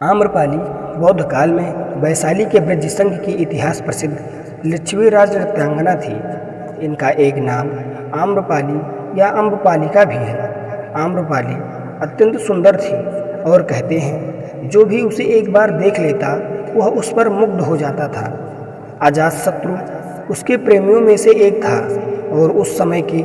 आम्रपाली बौद्ध काल में वैशाली के ब्रज संघ की इतिहास प्रसिद्ध लिच्छवी नृत्यांगना थी। इनका एक नाम आम्रपाली या अम्रपालिका भी है। आम्रपाली अत्यंत सुंदर थी और कहते हैं जो भी उसे एक बार देख लेता वह उस पर मुग्ध हो जाता था। अजातशत्रु उसके प्रेमियों में से एक था और उस समय के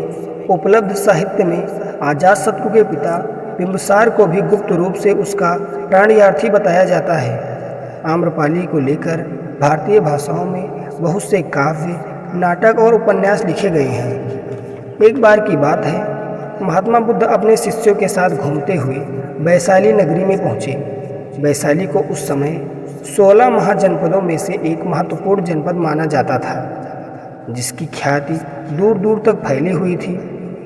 उपलब्ध साहित्य में अजातशत्रु के पिता बिंबिसार को भी गुप्त रूप से उसका प्राणयार्थी बताया जाता है। आम्रपाली को लेकर भारतीय भाषाओं में बहुत से काव्य, नाटक और उपन्यास लिखे गए हैं। एक बार की बात है, महात्मा बुद्ध अपने शिष्यों के साथ घूमते हुए वैशाली नगरी में पहुँचे। वैशाली को उस समय 16 महाजनपदों में से एक महत्वपूर्ण जनपद माना जाता था, जिसकी ख्याति दूर दूर तक फैली हुई थी।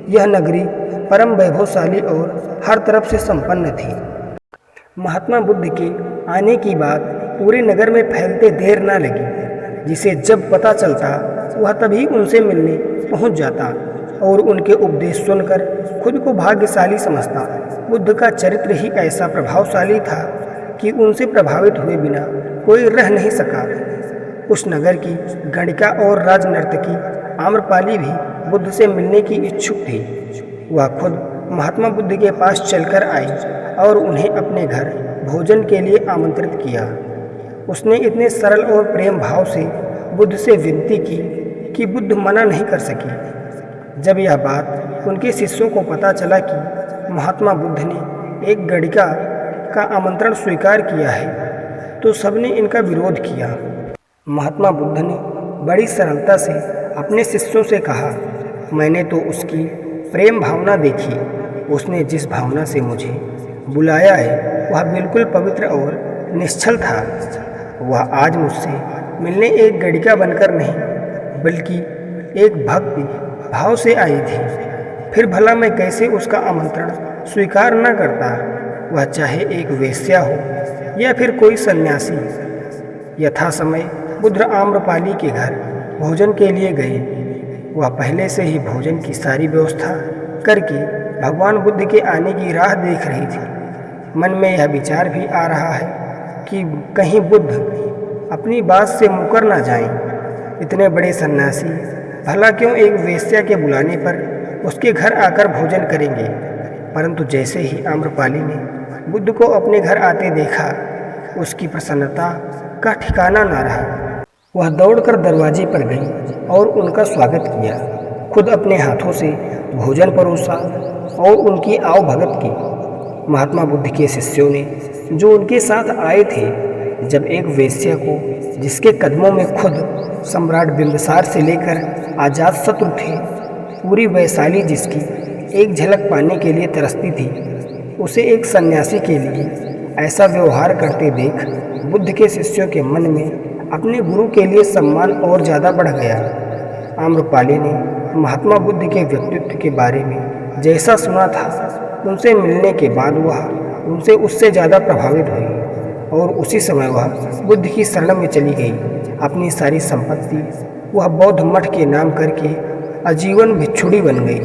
यह नगरी परम वैभवशाली और हर तरफ से संपन्न थी। महात्मा बुद्ध के आने की बात पूरे नगर में फैलते देर न लगी, जिसे जब पता चलता वह तभी उनसे मिलने पहुंच जाता और उनके उपदेश सुनकर खुद को भाग्यशाली समझता। बुद्ध का चरित्र ही ऐसा प्रभावशाली था कि उनसे प्रभावित हुए बिना कोई रह नहीं सका। उस नगर की गणिका और राजनर्तकी आम्रपाली भी बुद्ध से मिलने की इच्छुक थी। वह खुद महात्मा बुद्ध के पास चलकर आई और उन्हें अपने घर भोजन के लिए आमंत्रित किया। उसने इतने सरल और प्रेम भाव से बुद्ध से विनती की कि बुद्ध मना नहीं कर सके। जब यह बात उनके शिष्यों को पता चला कि महात्मा बुद्ध ने एक गणिका का आमंत्रण स्वीकार किया है, तो सबने इनका विरोध किया। महात्मा बुद्ध ने बड़ी सरलता से अपने शिष्यों से कहा, मैंने तो उसकी प्रेम भावना देखी। उसने जिस भावना से मुझे बुलाया है वह बिल्कुल पवित्र और निश्चल था। वह आज मुझसे मिलने एक गणिका बनकर नहीं, बल्कि एक भक्ति भाव से आई थी। फिर भला मैं कैसे उसका आमंत्रण स्वीकार न करता, वह चाहे एक वेश्या हो या फिर कोई सन्यासी। यथा समय बुद्ध आम्रपाली के घर भोजन के लिए गए। वह पहले से ही भोजन की सारी व्यवस्था करके भगवान बुद्ध के आने की राह देख रही थी। मन में यह विचार भी आ रहा है कि कहीं बुद्ध अपनी बात से मुकर ना जाएं। इतने बड़े सन्यासी भला क्यों एक वेश्या के बुलाने पर उसके घर आकर भोजन करेंगे। परंतु जैसे ही आम्रपाली ने बुद्ध को अपने घर आते देखा, उसकी प्रसन्नता का ठिकाना ना रहा। वह दौड़कर दरवाजे पर गई और उनका स्वागत किया। खुद अपने हाथों से भोजन परोसा और उनकी आवभगत की। महात्मा बुद्ध के शिष्यों ने जो उनके साथ आए थे, जब एक वेश्या को, जिसके कदमों में खुद सम्राट बिंबिसार से लेकर अजातशत्रु थे, पूरी वैशाली जिसकी एक झलक पाने के लिए तरसती थी, उसे एक सन्यासी के लिए ऐसा व्यवहार करते देख बुद्ध के शिष्यों के मन में अपने गुरु के लिए सम्मान और ज़्यादा बढ़ गया। आम्रपाली ने महात्मा बुद्ध के व्यक्तित्व के बारे में जैसा सुना था, उनसे मिलने के बाद वह उनसे उससे ज़्यादा प्रभावित हुई और उसी समय वह बुद्ध की शरण में चली गई। अपनी सारी संपत्ति वह बौद्ध मठ के नाम करके आजीवन भिक्षुणी बन गई।